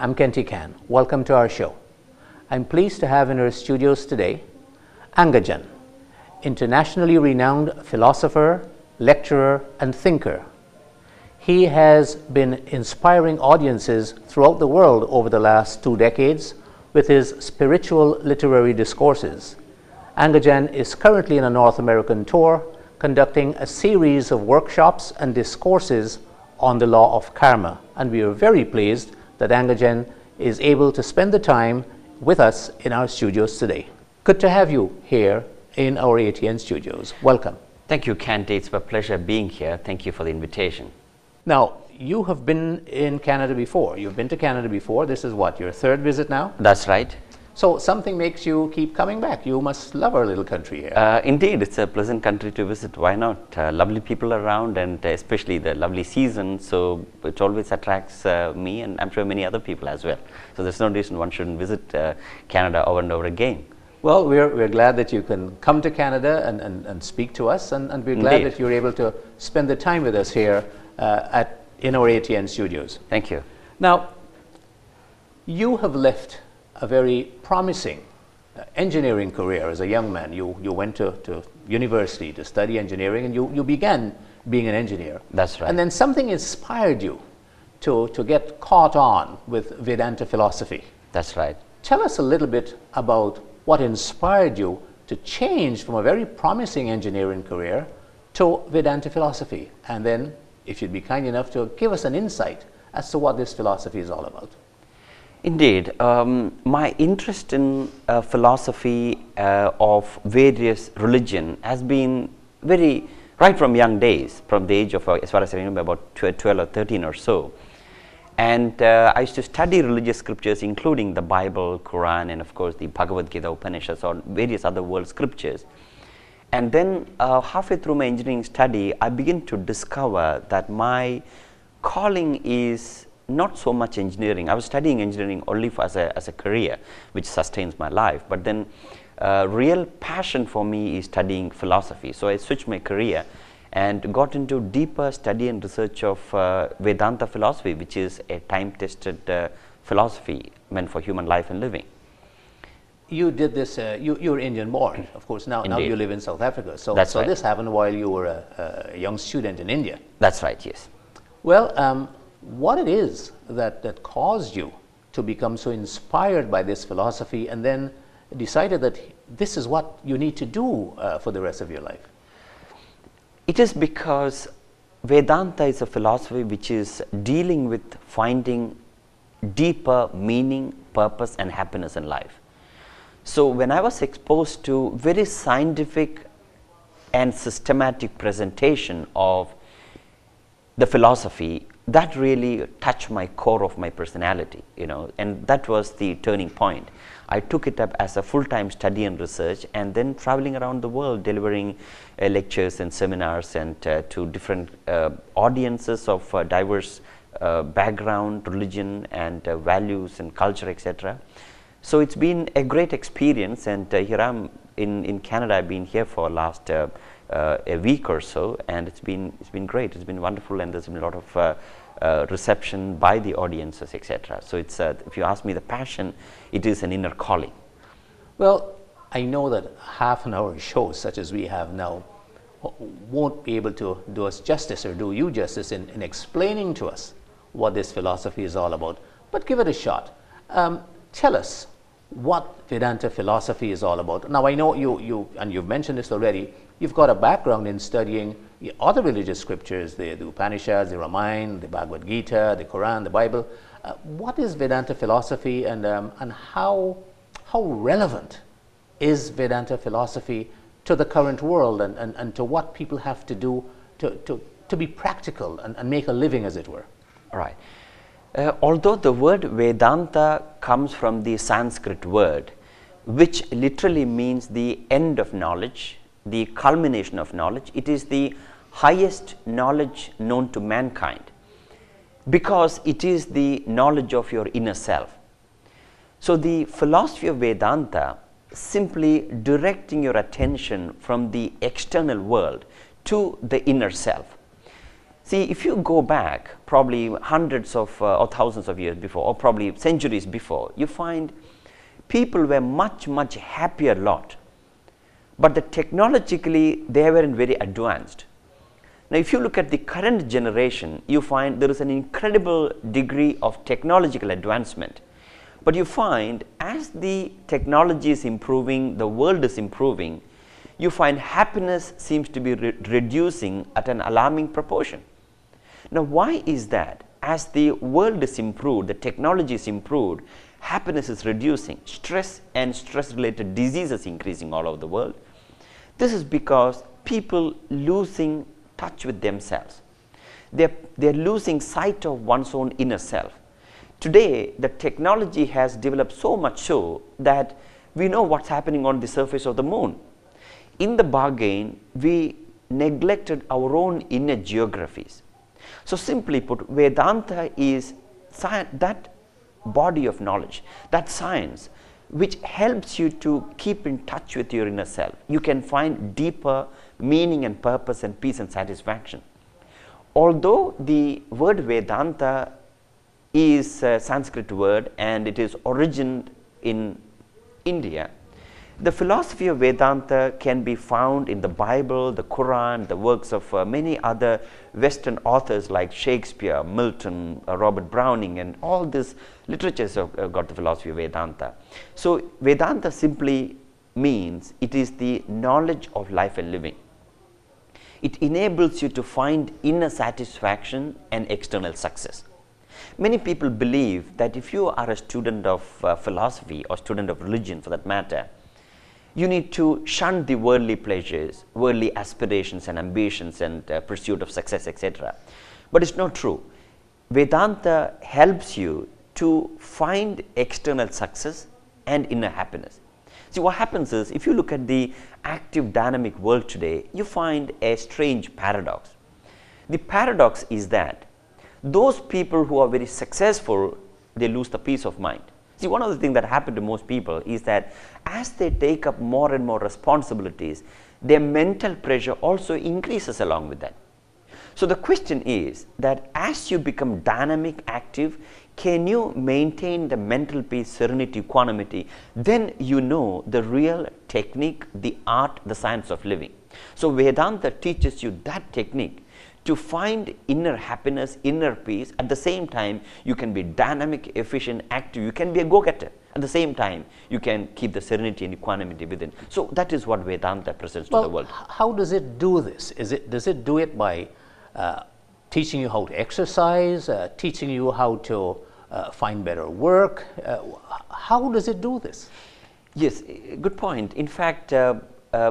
I'm Kenti Khan. Welcome to our show. I'm pleased to have in our studios today Angajan, internationally renowned philosopher, lecturer, and thinker. He has been inspiring audiences throughout the world over the last 2 decades with his spiritual literary discourses. Angajan is currently on a North American tour, conducting a series of workshops and discourses on the law of karma. And we are very pleased that Angajan is able to spend the time with us in our studios today. Good to have you here in our ATN studios. Welcome. Thank you, Kenti. It's a pleasure being here. Thank you for the invitation. Now, you have been in Canada before. You've been to Canada before. This is what, your 3rd visit now? That's right. So something makes you keep coming back. You must love our little country here. Indeed, it's a pleasant country to visit. Why not? Lovely people around, and especially the lovely season. So it always attracts me, and I'm sure many other people as well. So there's no reason one shouldn't visit Canada over and over again. Well, we're glad that you can come to Canada and speak to us, and we're glad Indeed. that you're able to spend the time with us here in our ATN studios. Thank you. Now, you have left a very promising engineering career as a young man. You went to university to study engineering, and you began being an engineer. That's right. And then something inspired you to get caught on with Vedanta philosophy. That's right. Tell us a little bit about what inspired you to change from a very promising engineering career to Vedanta philosophy. And then, if you'd be kind enough to give us an insight as to what this philosophy is all about. Indeed. My interest in philosophy of various religion has been right from young days, from the age of, as far as I remember, about 12 or 13 or so. And I used to study religious scriptures, including the Bible, Quran, and of course the Bhagavad Gita, Upanishads, or various other world scriptures. And then halfway through my engineering study, I began to discover that my calling is not so much engineering. I was studying engineering only as a career, which sustains my life. But then real passion for me is studying philosophy. So I switched my career and got into deeper study and research of Vedanta philosophy, which is a time-tested philosophy meant for human life and living. You did this, you're Indian born, of course. Now you live in South Africa. So That's right. This happened while you were a young student in India. That's right, yes. Well, what it is that caused you to become so inspired by this philosophy and then decided that this is what you need to do for the rest of your life? It is because Vedanta is a philosophy which is dealing with finding deeper meaning, purpose, and happiness in life. So when I was exposed to very scientific and systematic presentation of the philosophy, that really touched my core of my personality, and that was the turning point. I took it up as a full-time study and research, and then traveling around the world delivering lectures and seminars and to different audiences of diverse background, religion, and values and culture, etc. So it's been a great experience, and here I'm in Canada. I've been here for last a week or so, and it's been great. It's been wonderful, and there's been a lot of reception by the audiences, etc. So it's if you ask me the passion, it is an inner calling. Well, I know that half an hour shows such as we have now won't be able to do us justice or do you justice in explaining to us what this philosophy is all about, but give it a shot. Tell us what Vedanta philosophy is all about. Now, I know and you've mentioned this already, you've got a background in studying other religious scriptures, the Upanishads, the Ramayana, the Bhagavad Gita, the Quran, the Bible. What is Vedanta philosophy, and how relevant is Vedanta philosophy to the current world and to what people have to do to be practical and make a living, as it were? All right. Although the word Vedanta comes from the Sanskrit word, which literally means the end of knowledge, the culmination of knowledge, it is the highest knowledge known to mankind, because it is the knowledge of your inner self. So the philosophy of Vedanta simply directing your attention from the external world to the inner self. See, if you go back probably hundreds of or thousands of years before, or probably centuries before, you find people were much happier lot, but technologically they weren't very advanced. Now, if you look at the current generation, you find there is an incredible degree of technological advancement, but you find as the technology is improving, the world is improving, you find happiness seems to be reducing at an alarming proportion. Now, why is that? As the world is improved, the technology is improved, happiness is reducing, stress and stress related diseases increasing all over the world. This is because people losing touch with themselves. They're losing sight of one's own inner self. Today, the technology has developed so much so that we know what's happening on the surface of the moon. In the bargain, we neglected our own inner geographies. So simply put, Vedanta is that body of knowledge, that science, which helps you to keep in touch with your inner self. You can find deeper meaning and purpose and peace and satisfaction. Although the word Vedanta is a Sanskrit word and it is origined in India, the philosophy of Vedanta can be found in the Bible, the Quran, the works of many other Western authors like Shakespeare, Milton, Robert Browning, and all these literatures have got the philosophy of Vedanta. So Vedanta simply means it is the knowledge of life and living. It enables you to find inner satisfaction and external success. Many people believe that if you are a student of philosophy or student of religion for that matter, you need to shun the worldly pleasures, worldly aspirations and ambitions and pursuit of success, etc. But it's not true. Vedanta helps you to find external success and inner happiness. See, what happens is, if you look at the active dynamic world today, you find a strange paradox. The paradox is that those people who are very successful, they lose the peace of mind. See, one of the things that happen to most people is that as they take up more and more responsibilities, their mental pressure also increases along with that. So the question is that as you become dynamic, active, can you maintain the mental peace, serenity, equanimity? Then you know the real technique, the art, the science of living. So Vedanta teaches you that technique to find inner happiness, inner peace. At the same time, you can be dynamic, efficient, active. You can be a go-getter. At the same time, you can keep the serenity and equanimity within. So that is what Vedanta presents to the world. How does it do this? Does it do it by teaching you how to exercise, teaching you how to find better work? How does it do this? Yes, good point. In fact,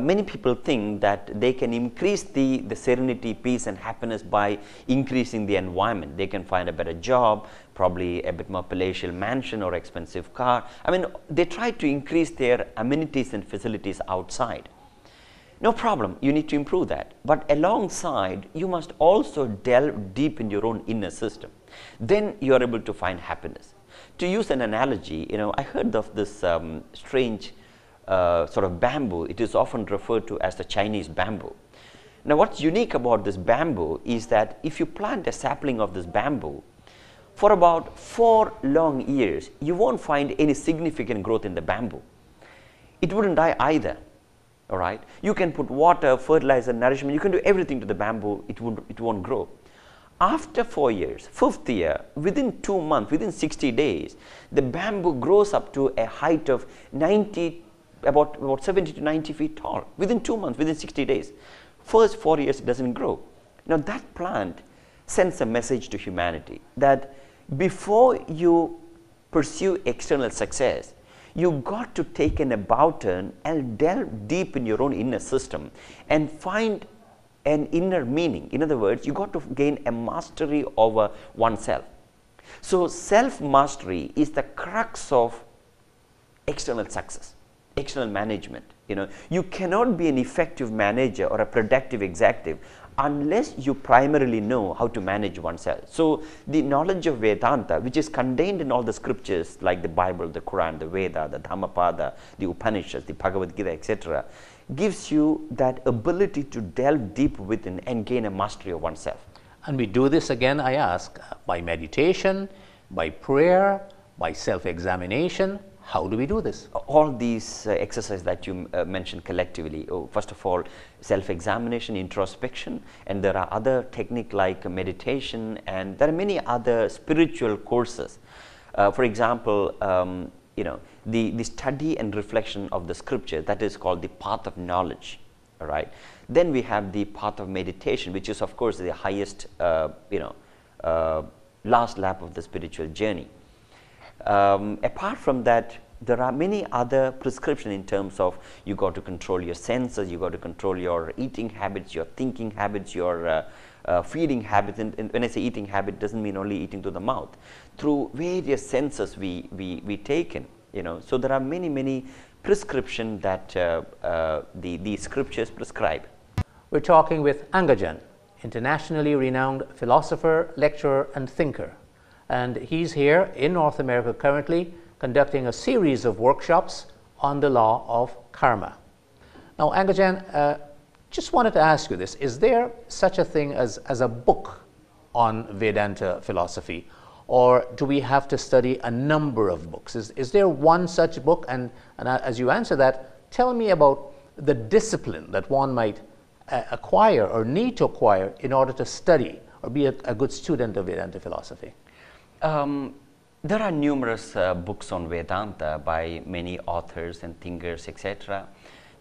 many people think that they can increase the serenity, peace and happiness by increasing the environment. They can find a better job, probably a bit more palatial mansion or expensive car. I mean, they try to increase their amenities and facilities outside. No problem, you need to improve that. But alongside, you must also delve deep in your own inner system. Then you are able to find happiness. To use an analogy, I heard of this strange sort of bamboo. It is often referred to as the Chinese bamboo. Now, what's unique about this bamboo is that if you plant a sapling of this bamboo, for about 4 long years, you won't find any significant growth in the bamboo. It wouldn't die either. All right. You can put water, fertilizer, nourishment. You can do everything to the bamboo. It won't grow. After 4 years, 5th year, within 2 months, within 60 days, the bamboo grows up to a height of about 70 to 90 feet tall. Within 2 months, within 60 days. First 4 years, it doesn't grow. Now that plant sends a message to humanity that before you pursue external success, you got to take an about turn and delve deep in your own inner system and find an inner meaning. In other words, you got to gain a mastery over oneself. So self-mastery is the crux of external success, external management. You cannot be an effective manager or a productive executive unless you primarily know how to manage oneself. So the knowledge of Vedanta, which is contained in all the scriptures like the Bible, the Quran, the Veda, the Dhammapada, the Upanishads, the Bhagavad Gita, etc., gives you that ability to delve deep within and gain a mastery of oneself. And we do this again, I ask, by meditation, by prayer, by self-examination. How do we do this? All these exercises that you mentioned collectively, first of all, self-examination, introspection, and there are other techniques like meditation, and there are many other spiritual courses. For example, the study and reflection of the scripture, that is called the path of knowledge. All right. Then we have the path of meditation, which is of course the highest, last lap of the spiritual journey. Apart from that, there are many other prescriptions in terms of you got to control your senses, you got to control your eating habits, your thinking habits, your feeding habits. And when I say eating habit, it doesn't mean only eating to the mouth. Through various senses we take in, So there are many prescriptions that the scriptures prescribe. We're talking with Angajan, internationally renowned philosopher, lecturer, and thinker. And he's here in North America currently conducting a series of workshops on the law of karma. Now, Angajan, just wanted to ask you this. Is there such a thing as a book on Vedanta philosophy? Or do we have to study a number of books? Is there one such book? And as you answer that, tell me about the discipline that one might acquire or need to acquire in order to study or be a good student of Vedanta philosophy. There are numerous books on Vedanta by many authors and thinkers, etc.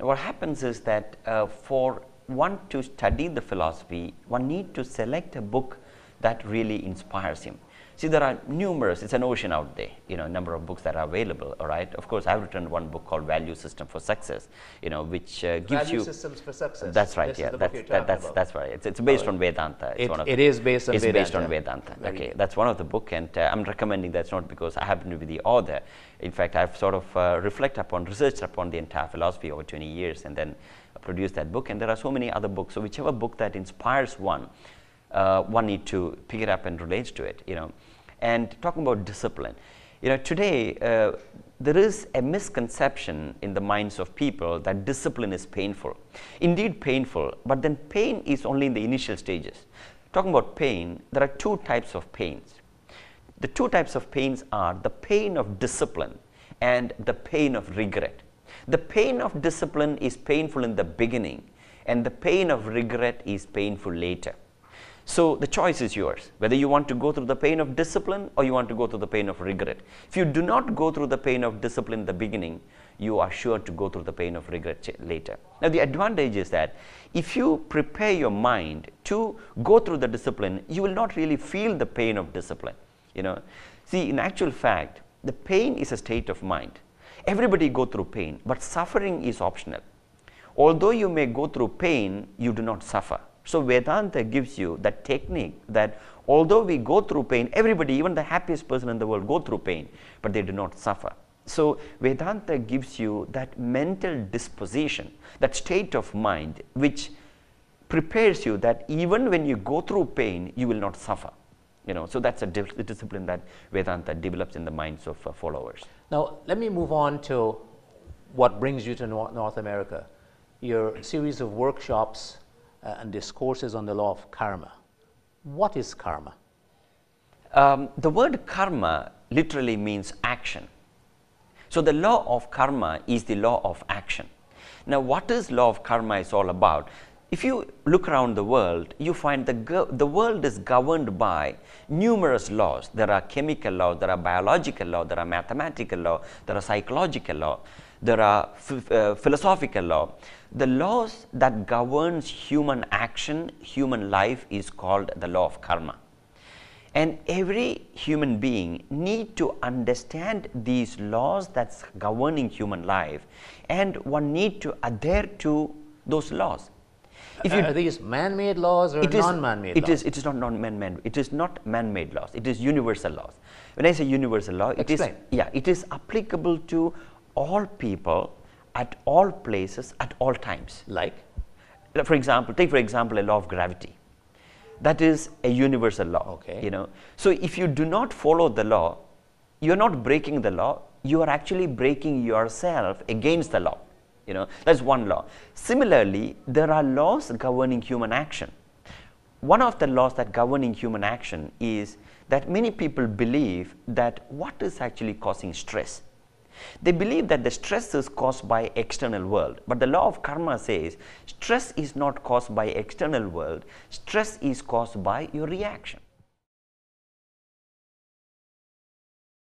What happens is that for one to study the philosophy, one needs to select a book that really inspires him. See, there are numerous, it's an ocean out there, a number of books that are available, all right? Of course, I've written one book called Value System for Success, which gives you... Value Systems for Success. That's right, yeah, that's right. It's based on Vedanta. It is based on Vedanta. It's based on Vedanta, okay. That's one of the book, and I'm recommending that's not because I happen to be the author. In fact, I've sort of researched upon the entire philosophy over 20 years and then produced that book, and there are so many other books. So whichever book that inspires one, one need to pick it up and relate to it, And talking about discipline, today there is a misconception in the minds of people that discipline is painful. Indeed painful, but then pain is only in the initial stages. Talking about pain, there are two types of pains. The two types of pains are the pain of discipline and the pain of regret. The pain of discipline is painful in the beginning, and the pain of regret is painful later. So the choice is yours, whether you want to go through the pain of discipline or you want to go through the pain of regret. If you do not go through the pain of discipline in the beginning, you are sure to go through the pain of regret later. Now the advantage is that if you prepare your mind to go through the discipline, you will not really feel the pain of discipline. See, in actual fact, the pain is a state of mind. Everybody go through pain, but suffering is optional. Although you may go through pain, you do not suffer. So Vedanta gives you that technique that although we go through pain, everybody, even the happiest person in the world, go through pain, but they do not suffer. So Vedanta gives you that mental disposition, that state of mind, which prepares you that even when you go through pain, you will not suffer. So that's a discipline that Vedanta develops in the minds of followers. Now, let me move on to what brings you to North America, your series of workshops and discourses on the law of karma. What is karma? The word karma literally means action. So the law of karma is the law of action. Now what is law of karma is all about? If you look around the world, you find the world is governed by numerous laws. There are chemical laws, there are biological laws, there are mathematical laws, there are psychological laws, there are philosophical laws. The laws that governs human action, human life is called the law of karma. And every human being need to understand these laws that's governing human life, and one need to adhere to those laws. Are these man-made laws or non-man-made laws? It is not man-made. It is not man-made laws. It is universal laws. When I say universal law, it is applicable to all people at all places at all times. Like? For example, take for example a law of gravity. That is a universal law. Okay. So if you do not follow the law, you are not breaking the law. You are actually breaking yourself against the law. That's one law. Similarly, there are laws governing human action. one of the laws that governing human action is that many people believe that what is actually causing stress. They believe that the stress is caused by external world, but the law of karma says stress is not caused by external world, stress is caused by your reaction.